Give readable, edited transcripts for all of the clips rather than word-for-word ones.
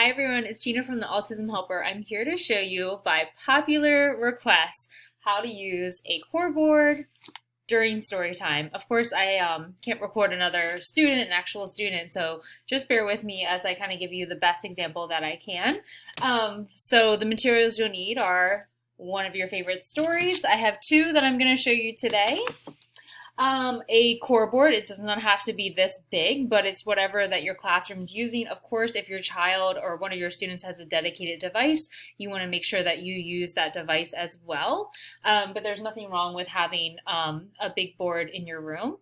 Hi everyone, it's Gina from the Autism Helper. I'm here to show you, by popular request, how to use a core board during story time. Of course, I can't record another student, an actual student, so just bear with me as I kind of give you the best example that I can. So the materials you'll need are one of your favorite stories. I have two that I'm going to show you today. A core board, it does not have to be this big, but it's whatever that your classroom's using. Of course, if your child or one of your students has a dedicated device, you want to make sure that you use that device as well. But there's nothing wrong with having a big board in your room.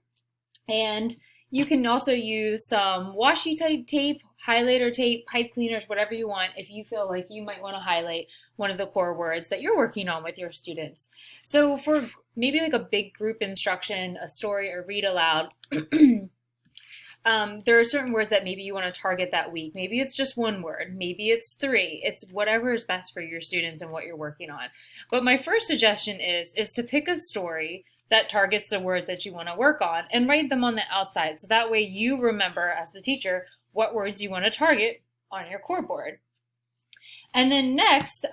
And you can also use some washi type tape, highlighter tape, pipe cleaners, whatever you want if you feel like you might want to highlight one of the core words that you're working on with your students. So for maybe like a big group instruction, a story, or read aloud, there are certain words that maybe you want to target that week. Maybe it's just one word, maybe it's three. It's whatever is best for your students and what you're working on. But my first suggestion is to pick a story that targets the words that you want to work on and write them on the outside. So that way you remember as the teacher what words you want to target on your core board. And then next,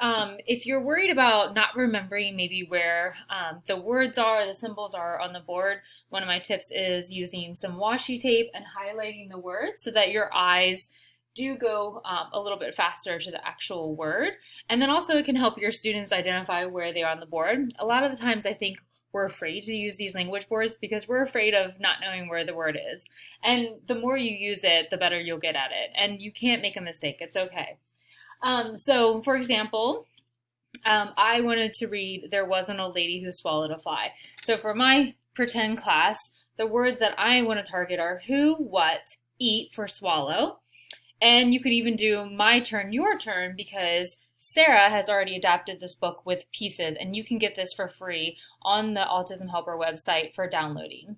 if you're worried about not remembering maybe where the words are, the symbols are on the board, one of my tips is using some washi tape and highlighting the words so that your eyes do go a little bit faster to the actual word. And then also it can help your students identify where they are on the board. A lot of the times I think we're afraid to use these language boards because we're afraid of not knowing where the word is. And the more you use it, the better you'll get at it. And you can't make a mistake. It's okay. So, for example, I wanted to read There Was an Old Lady Who Swallowed a Fly. So for my pretend class, the words that I want to target are who, what, eat for swallow. And you could even do my turn, your turn, because Sarah has already adapted this book with pieces, and you can get this for free on the Autism Helper website for downloading.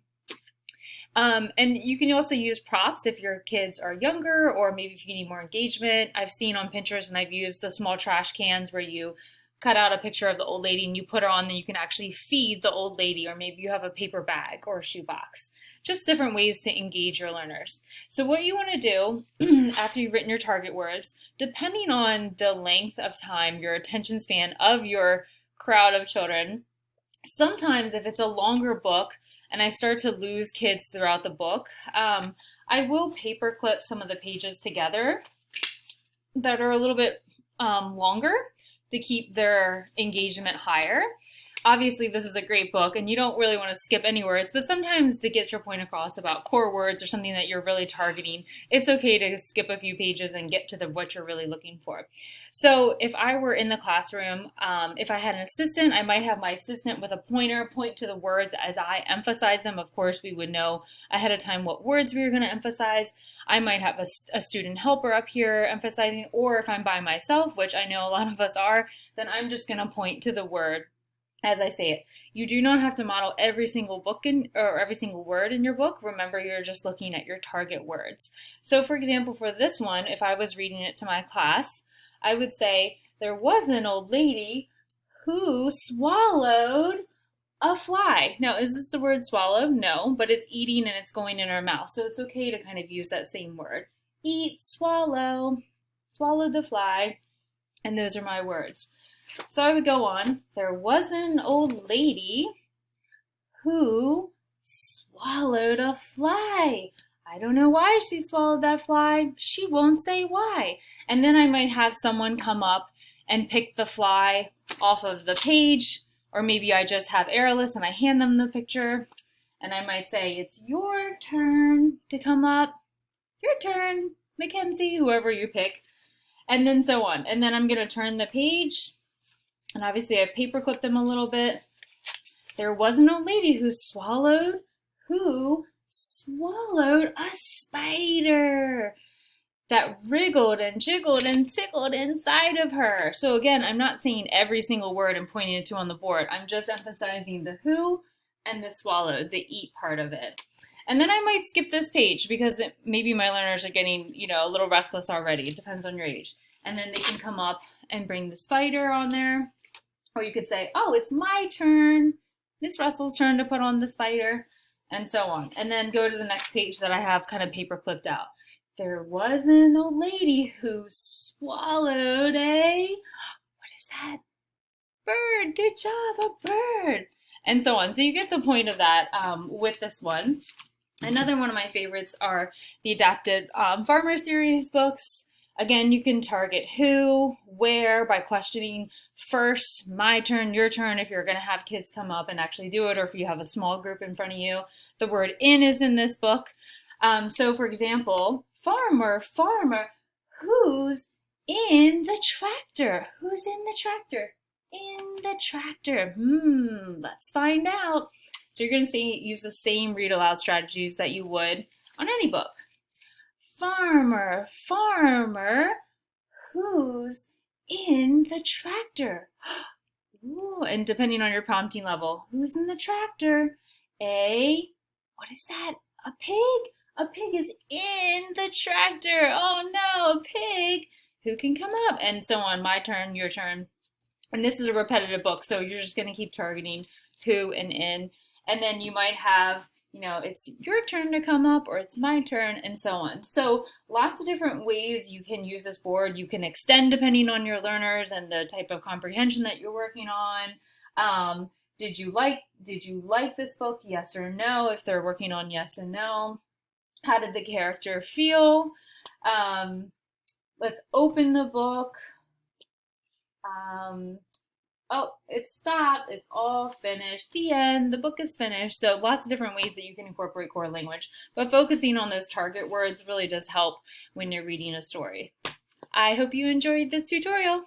And you can also use props if your kids are younger, or maybe if you need more engagement. I've seen on Pinterest, and I've used the small trash cans where you cut out a picture of the old lady and you put her on, and you can actually feed the old lady, or maybe you have a paper bag or a shoebox. Just different ways to engage your learners. So what you want to do after you've written your target words, depending on the length of time, your attention span of your crowd of children, sometimes if it's a longer book and I start to lose kids throughout the book, I will paper clip some of the pages together that are a little bit longer to keep their engagement higher. Obviously, this is a great book, and you don't really want to skip any words, but sometimes to get your point across about core words or something that you're really targeting, it's okay to skip a few pages and get to what you're really looking for. So if I were in the classroom, if I had an assistant, I might have my assistant with a pointer point to the words as I emphasize them. Of course, we would know ahead of time what words we were going to emphasize. I might have a student helper up here emphasizing, or if I'm by myself, which I know a lot of us are, then I'm just going to point to the word as I say it. You do not have to model every single book or every single word in your book. Remember, you're just looking at your target words. So for example, for this one, if I was reading it to my class, I would say, there was an old lady who swallowed a fly. Now, is this the word swallow? No, but it's eating and it's going in her mouth. So it's okay to kind of use that same word. Eat, swallow, swallowed the fly, and those are my words. So I would go on. There was an old lady who swallowed a fly. I don't know why she swallowed that fly. She won't say why. And then I might have someone come up and pick the fly off of the page, or maybe I just have airless and I hand them the picture, and I might say, it's your turn to come up. Your turn, Mackenzie, whoever you pick, and then so on. And then I'm going to turn the page. And obviously I paper clipped them a little bit. There was an old lady who swallowed a spider that wriggled and jiggled and tickled inside of her. So again, I'm not saying every single word and pointing it to on the board. I'm just emphasizing the who and the swallowed, the eat part of it. And then I might skip this page because maybe my learners are getting, a little restless already. It depends on your age. And then they can come up and bring the spider on there. Or you could say, oh, it's my turn, Miss Russell's turn to put on the spider, and so on. And then go to the next page that I have kind of paper clipped out. There was an old lady who swallowed a, what is that? Bird. Good job, a bird. And so on. So you get the point of that with this one. Another one of my favorites are the adapted Farmer series books. Again, you can target who, where by questioning first, my turn, your turn, if you're going to have kids come up and actually do it, or if you have a small group in front of you. The word in is in this book. So for example, farmer, farmer, who's in the tractor? Who's in the tractor? In the tractor. Let's find out. So you're going to use the same read aloud strategies that you would on any book. Farmer, farmer, who's in the tractor? Ooh, and depending on your prompting level, who's in the tractor? What is that? A pig? A pig is in the tractor. Oh no, a pig. Who can come up? And so on, my turn, your turn. And this is a repetitive book, so you're just going to keep targeting who and in. And then you might have, it's your turn to come up or it's my turn and so on. So lots of different ways you can use this board. You can extend depending on your learners and the type of comprehension that you're working on. Did you like this book? Yes or no, if they're working on yes and no. How did the character feel? Let's open the book. Oh, it stopped. It's all finished. The end. The book is finished. So lots of different ways that you can incorporate core language. But focusing on those target words really does help when you're reading a story. I hope you enjoyed this tutorial.